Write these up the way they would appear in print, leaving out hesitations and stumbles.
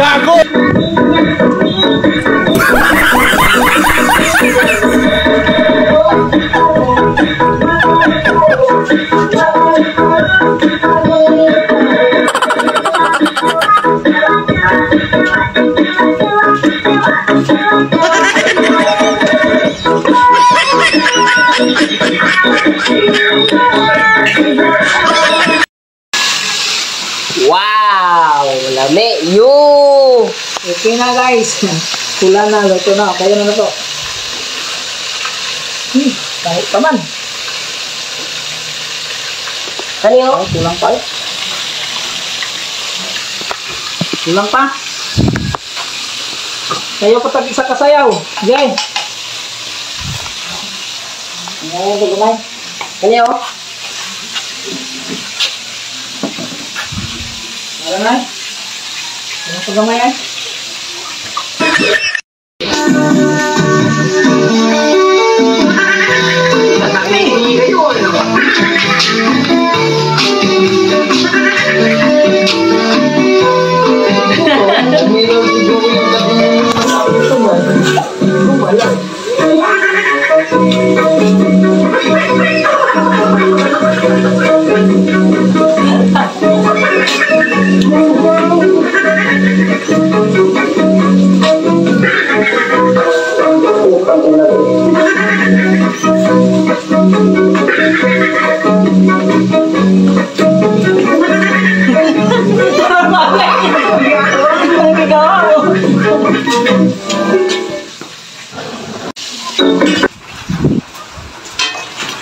Gago! Wow! Lami! Yo! Okay na guys. Kulang na. Luto na. Kaya na to. Kahit pa man. Kanyo? Oh, kulang pa. Kulang pa. Kayo pa tag-isa kasayaw. Jay. Ngayon, gumay. Kanyo? Ano na? Ano pa gamay ay?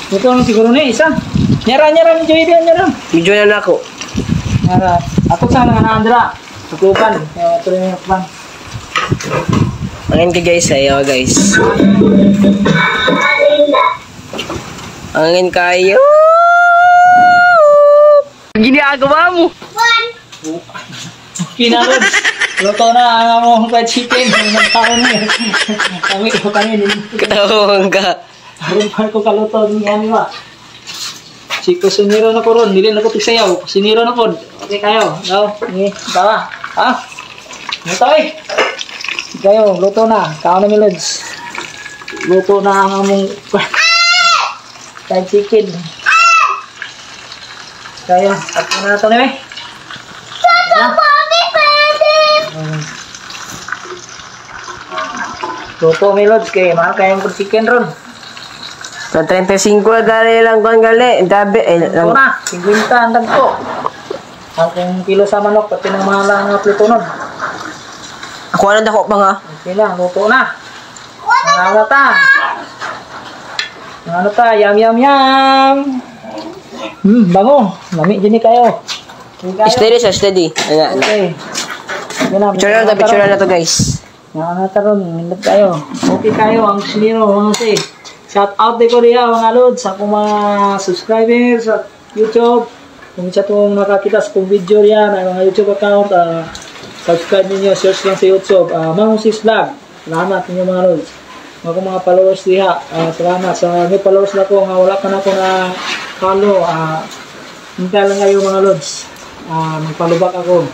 Ito ang siguro na isa. Nyara-nyara, medyo ito, nyara. Medyo na ako. Nyara. Ako sa nga na Andra. Tutupan. Ito rin yung pan. Angin ka guys, ayaw guys. Angin kayo. Ginagawa mo. Kinarod. Luto na ang among fried chicken. Nagkaroon na yun. Kami ko kanina. Katawang ka. Harumpar ko kaluto ni Anima. Chiko, siniro na ko ron. Dili na ko tigsayaw. Siniro na ko. Okay kayo. No? Sige. Bawa. Ha? Luto eh. Kayo, luto na. Kao na milods. Luto na ang among fried chicken. Kayo. At na ito na eh. Luto milods kay mahal kayong chicken ron. Sa 35 gali lang kung gali. Dabi. Ito na, 50 ang tagpo. Ang kilo sa manok, pati ng mahal ang plito nun. Ako na dako pa nga. Okay lang, luto na. Ano ta? Ano ta? Yum, yum, yum. Bango. Lami dyan kayo. Steady siya, steady. Ayan. Okay. Picture na to guys. Ano ta ron, mindot kayo. Okay kayo, ang siniro, mga si. Shout out din ko riya mga lods sa akong mga subscribers sa YouTube. Kung isa itong nakakita sa kong video riyan, ang mga YouTube account, subscribe ninyo, search lang sa YouTube. Mamusis Vlog. Salamat ninyo mga lods. Mga followers diha. Salamat sa mga followers na ko. Wala pa na ko na follow. Hintay lang kayo mga lods. Magpalubak ako.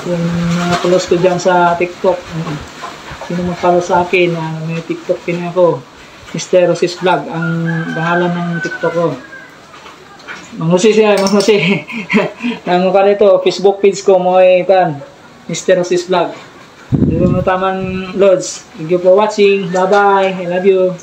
Yung mga followers ko dyan sa TikTok. Sino mag-follow sa akin, may TikTok din ako. Mr. Rosis Vlog, ang bahala ng TikTok ko. Manghusi siya, manghusi. Nang mukha nito, Facebook page ko mo ay kan, Mr. Rosis Vlog. Dito mo taman, Lods. Thank you for watching. Bye-bye. I love you.